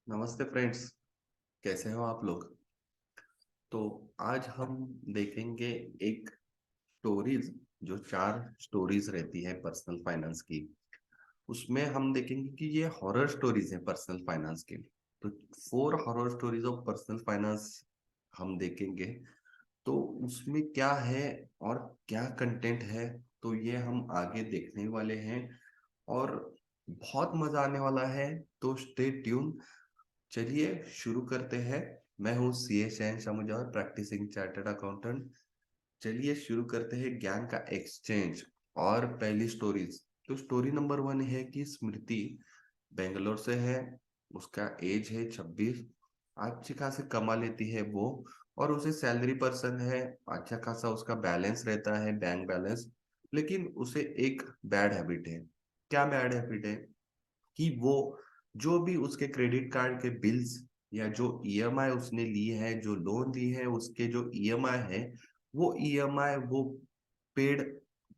नमस्ते फ्रेंड्स। कैसे हो आप लोग? तो आज हम देखेंगे एक स्टोरीज, जो चार स्टोरीज रहती है पर्सनल फाइनेंस की। उसमें हम देखेंगे कि ये हॉरर स्टोरीज है पर्सनल फाइनेंस के। तो four horror stories of personal finance हम देखेंगे। तो उसमें क्या है और क्या कंटेंट है, तो ये हम आगे देखने वाले हैं। और बहुत मजा आने वाला है। तो स्टे ट्यून। चलिए शुरू करते हैं। मैं हूँ सीए शहन शामुजा, प्रैक्टिसिंग चार्टर्ड अकाउंटेंट। चलिए शुरू करते हैं ज्ञान का एक्सचेंज। और पहली स्टोरीज, तो स्टोरी नंबर 1 है कि स्मृति बेंगलोर से है। उसका एज है 26। अच्छी खासी कमा लेती है वो, और उसे सैलरी पर्सन है। अच्छा खासा उसका बैलेंस रहता है, बैंक बैलेंस। लेकिन उसे एक बैड हैबिट है। क्या बैड हैबिट है? कि वो जो भी उसके क्रेडिट कार्ड के बिल्स या जो ईएमआई उसने ली है, जो लोन ली है, उसके जो ईएमआई है, वो ईएमआई वो पेड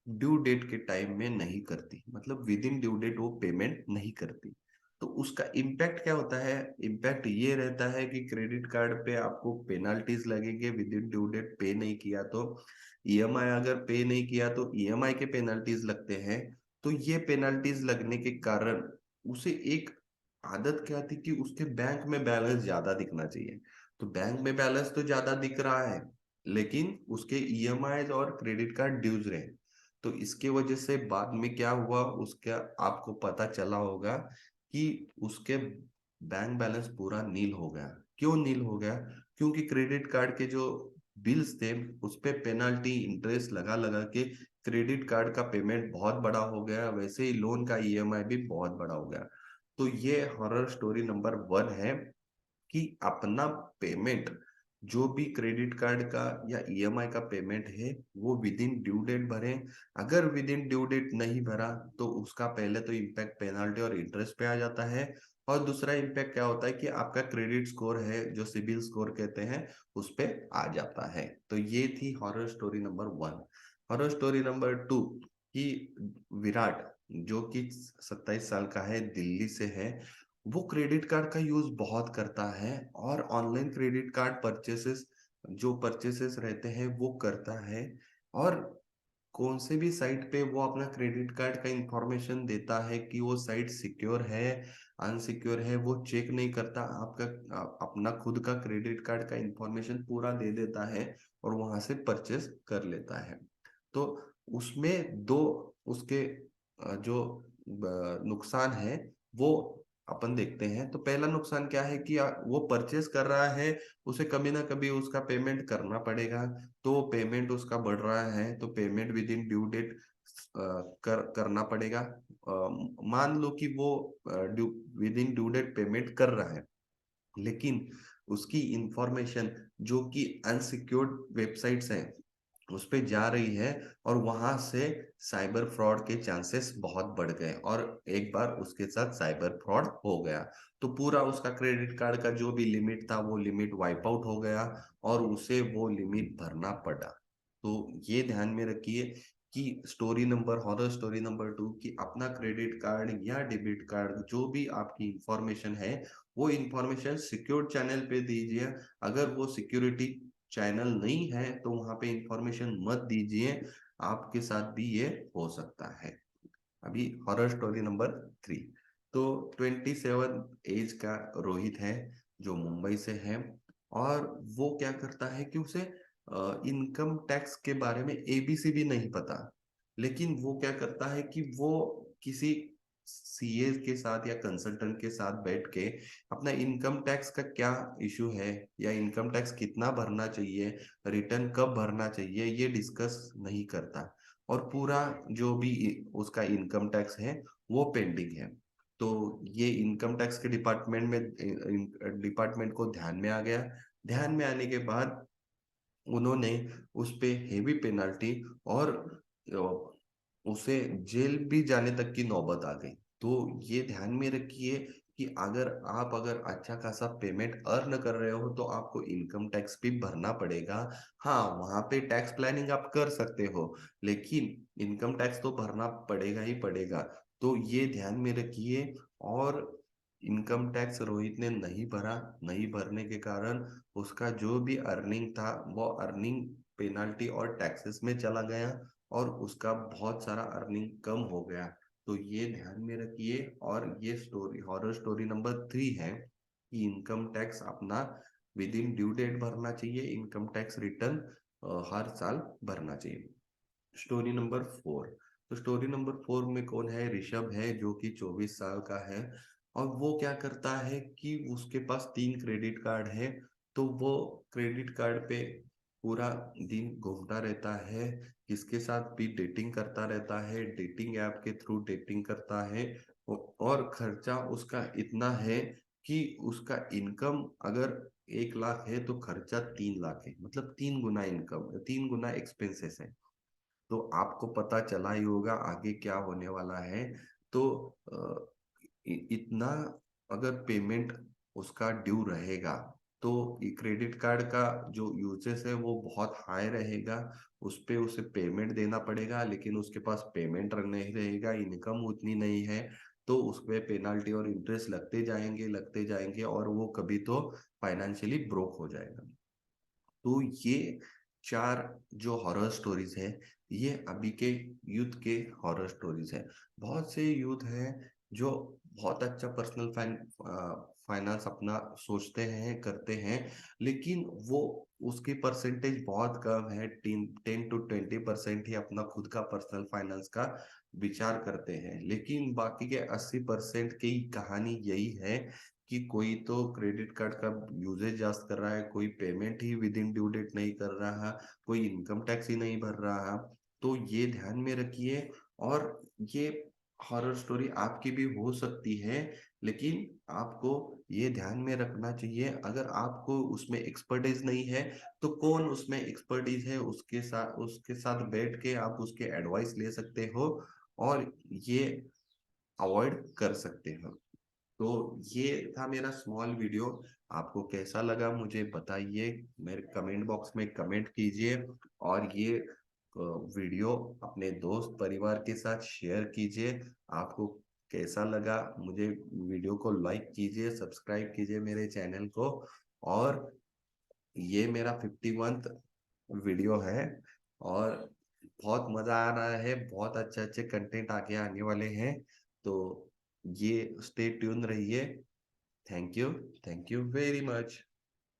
ड्यू डेट के टाइम में नहीं करती। मतलब विद इन ड्यू डेट वो पेमेंट नहीं करती। तो उसका इम्पैक्ट क्या होता है? इम्पैक्ट ये रहता है कि क्रेडिट कार्ड पे आपको पेनाल्टीज लगेंगे विद इन ड्यू डेट पे नहीं किया तो। ईएमआई अगर पे नहीं किया तो ईएमआई के पेनाल्टीज लगते हैं। तो ये पेनाल्टीज लगने के कारण उसे एक आदत क्या थी कि उसके बैंक में बैलेंस ज्यादा दिखना चाहिए। तो बैंक में बैलेंस तो ज्यादा दिख रहा है, लेकिन उसके ईएमआई और क्रेडिट कार्ड ड्यूज रहे। तो इसके वजह से बाद में क्या हुआ उसका आपको पता चला होगा कि उसके बैंक बैलेंस पूरा नील हो गया। क्यों नील हो गया? क्योंकि क्रेडिट कार्ड के जो बिल्स थे उस पे पेनाल्टी इंटरेस्ट लगा लगा के क्रेडिट कार्ड का पेमेंट बहुत बड़ा हो गया, वैसे ही लोन का ईएमआई भी बहुत बड़ा हो गया। तो ये हॉरर स्टोरी नंबर 1 है कि अपना पेमेंट, जो भी क्रेडिट कार्ड का या ईएमआई का पेमेंट है, वो विद इन ड्यू डेट भरें। अगर विद इन ड्यू डेट नहीं भरा तो उसका पहले तो इम्पैक्ट पेनाल्टी और इंटरेस्ट पे आ जाता है। और दूसरा इम्पैक्ट क्या होता है कि आपका क्रेडिट स्कोर है, जो सिबिल स्कोर कहते हैं, उस पे आ जाता है। तो ये थी horror story number 1। Horror story number 2 कि विराट, जो कि 27 साल का है, दिल्ली से है। वो क्रेडिट कार्ड का यूज बहुत करता है और ऑनलाइन क्रेडिट कार्ड परचेसेस, जो परचेसेस रहते हैं वो करता है। और कौन से भी साइट पे वो अपना क्रेडिट कार्ड का इंफॉर्मेशन देता है कि वो साइट सिक्योर है, अनसिक्योर है, वो चेक नहीं करता। आपका अपना खुद का क्रेडिट कार्ड का इंफॉर्मेशन पूरा दे देता है और वहां से परचेस कर लेता है। तो उसमें दो उसके जो नुकसान है वो अपन देखते हैं। तो पहला नुकसान क्या है कि वो परचेस कर रहा है, उसे कभी ना कभी उसका पेमेंट करना पड़ेगा। तो पेमेंट उसका बढ़ रहा है तो payment within due date करना पड़ेगा। मान लो कि वो within due date payment कर रहा है, लेकिन उसकी इंफॉर्मेशन जो कि अनसिक्योर्ड वेबसाइट्स हैं उस पे जा रही है, और वहां से साइबर फ्रॉड के चांसेस बहुत बढ़ गए। और एक बार उसके साथ साइबर फ्रॉड हो गया तो पूरा उसका क्रेडिट कार्ड का जो भी लिमिट था वो लिमिट वाइप आउट हो गया, और उसे वो लिमिट भरना पड़ा। तो ये ध्यान में रखिए कि हॉरर स्टोरी नंबर 2 कि अपना क्रेडिट कार्ड या डेबिट कार्ड, जो भी आपकी इंफॉर्मेशन है, वो इंफॉर्मेशन सिक्योर चैनल पे दीजिए। अगर वो सिक्योरिटी चैनल नहीं है तो वहां पे इंफॉर्मेशन मत दीजिए। आपके साथ भी ये हो सकता है। अभी हॉरर स्टोरी नंबर 3। तो 27 एज का रोहित है, जो मुंबई से है। और वो क्या करता है कि उसे इनकम टैक्स के बारे में एबीसी भी नहीं पता। लेकिन वो क्या करता है कि वो किसी सीए के साथ या कंसल्टेंट के साथ बैठ के अपना इनकम टैक्स का क्या इशू है, या इनकम टैक्स कितना भरना चाहिए, रिटर्न कब भरना चाहिए, ये डिस्कस नहीं करता। और पूरा जो भी उसका इनकम टैक्स है वो पेंडिंग है। तो ये इनकम टैक्स के डिपार्टमेंट को ध्यान में आ गया। ध्यान में आने के बाद उन्होंने उस पे हेवी पेनल्टी और उसे जेल भी जाने तक की नौबत आ गई। तो ये ध्यान में रखिए कि अगर अच्छा खासा पेमेंट अर्न कर रहे हो तो आपको इनकम टैक्स भी भरना पड़ेगा। हाँ, वहां पे टैक्स प्लानिंग आप कर सकते हो, लेकिन इनकम टैक्स तो भरना पड़ेगा ही पड़ेगा। तो ये ध्यान में रखिए। और इनकम टैक्स रोहित ने नहीं भरा। नहीं भरने के कारण उसका जो भी अर्निंग था वो अर्निंग पेनाल्टी और टैक्सेस में चला गया और उसका बहुत सारा अर्निंग कम हो गया। तो ये ध्यान में रखिए। और ये स्टोरी हॉरर स्टोरी नंबर 3 है कि इनकम टैक्स अपना विद इन ड्यू डेट भरना चाहिए। इनकम टैक्स रिटर्न हर साल भरना चाहिए। Story number 4। तो स्टोरी नंबर 4 में कौन है? ऋषभ है, जो कि 24 साल का है। और वो क्या करता है कि उसके पास 3 क्रेडिट कार्ड है। तो वो क्रेडिट कार्ड पे पूरा दिन घूमता रहता है, किसके साथ भी डेटिंग करता रहता है, डेटिंग ऐप के थ्रू डेटिंग करता है। और खर्चा उसका इतना है कि उसका इनकम अगर 1 लाख है तो खर्चा 3 लाख है। मतलब 3 गुना इनकम, 3 गुना एक्सपेंसेस है। तो आपको पता चला ही होगा आगे क्या होने वाला है। तो इतना अगर पेमेंट उसका ड्यू रहेगा तो क्रेडिट कार्ड का जो यूजेस है वो बहुत हाई रहेगा। उस पे उसे पेमेंट देना पड़ेगा, लेकिन उसके पास पेमेंट नहीं रहेगा, इनकम उतनी नहीं है। तो उस पे पेनाल्टी और इंटरेस्ट लगते जाएंगे और वो कभी तो फाइनेंशियली ब्रोक हो जाएगा। तो ये 4 जो हॉरर स्टोरीज है, ये अभी के यूथ के हॉरर स्टोरीज है। बहुत से यूथ हैं जो बहुत अच्छा पर्सनल फाइनेंस अपना सोचते हैं, करते हैं, लेकिन वो उसकी परसेंटेज बहुत कम है। 10 to 20% ही अपना खुद का पर्सनल फाइनेंस का विचार करते हैं। लेकिन बाकी के 80% की कहानी यही है कि कोई तो क्रेडिट कार्ड का यूजेज जास्त कर रहा है, कोई पेमेंट ही विद इन ड्यू डेट नहीं कर रहा, कोई इनकम टैक्स ही नहीं भर रहा। तो ये ध्यान में रखिए। और ये हॉरर स्टोरी आपकी भी हो सकती है, लेकिन आपको ये ध्यान में रखना चाहिए अगर आपको उसमें एक्सपर्टीज नहीं है तो कौन उसमें एक्सपर्टीज है उसके साथ बैठ के आप उसके एडवाइस ले सकते हो और ये अवॉइड कर सकते हो। तो ये था मेरा स्मॉल वीडियो। आपको कैसा लगा मुझे बताइए, मेरे कमेंट बॉक्स में कमेंट कीजिए। और ये वीडियो अपने दोस्त परिवार के साथ शेयर कीजिए। आपको कैसा लगा मुझे वीडियो को लाइक कीजिए, सब्सक्राइब कीजिए मेरे चैनल को। और ये मेरा 51th वीडियो है और बहुत मजा आ रहा है। बहुत अच्छे अच्छे कंटेंट आगे आने वाले हैं। तो ये स्टे ट्यून रहिए। Thank you. Thank you very much.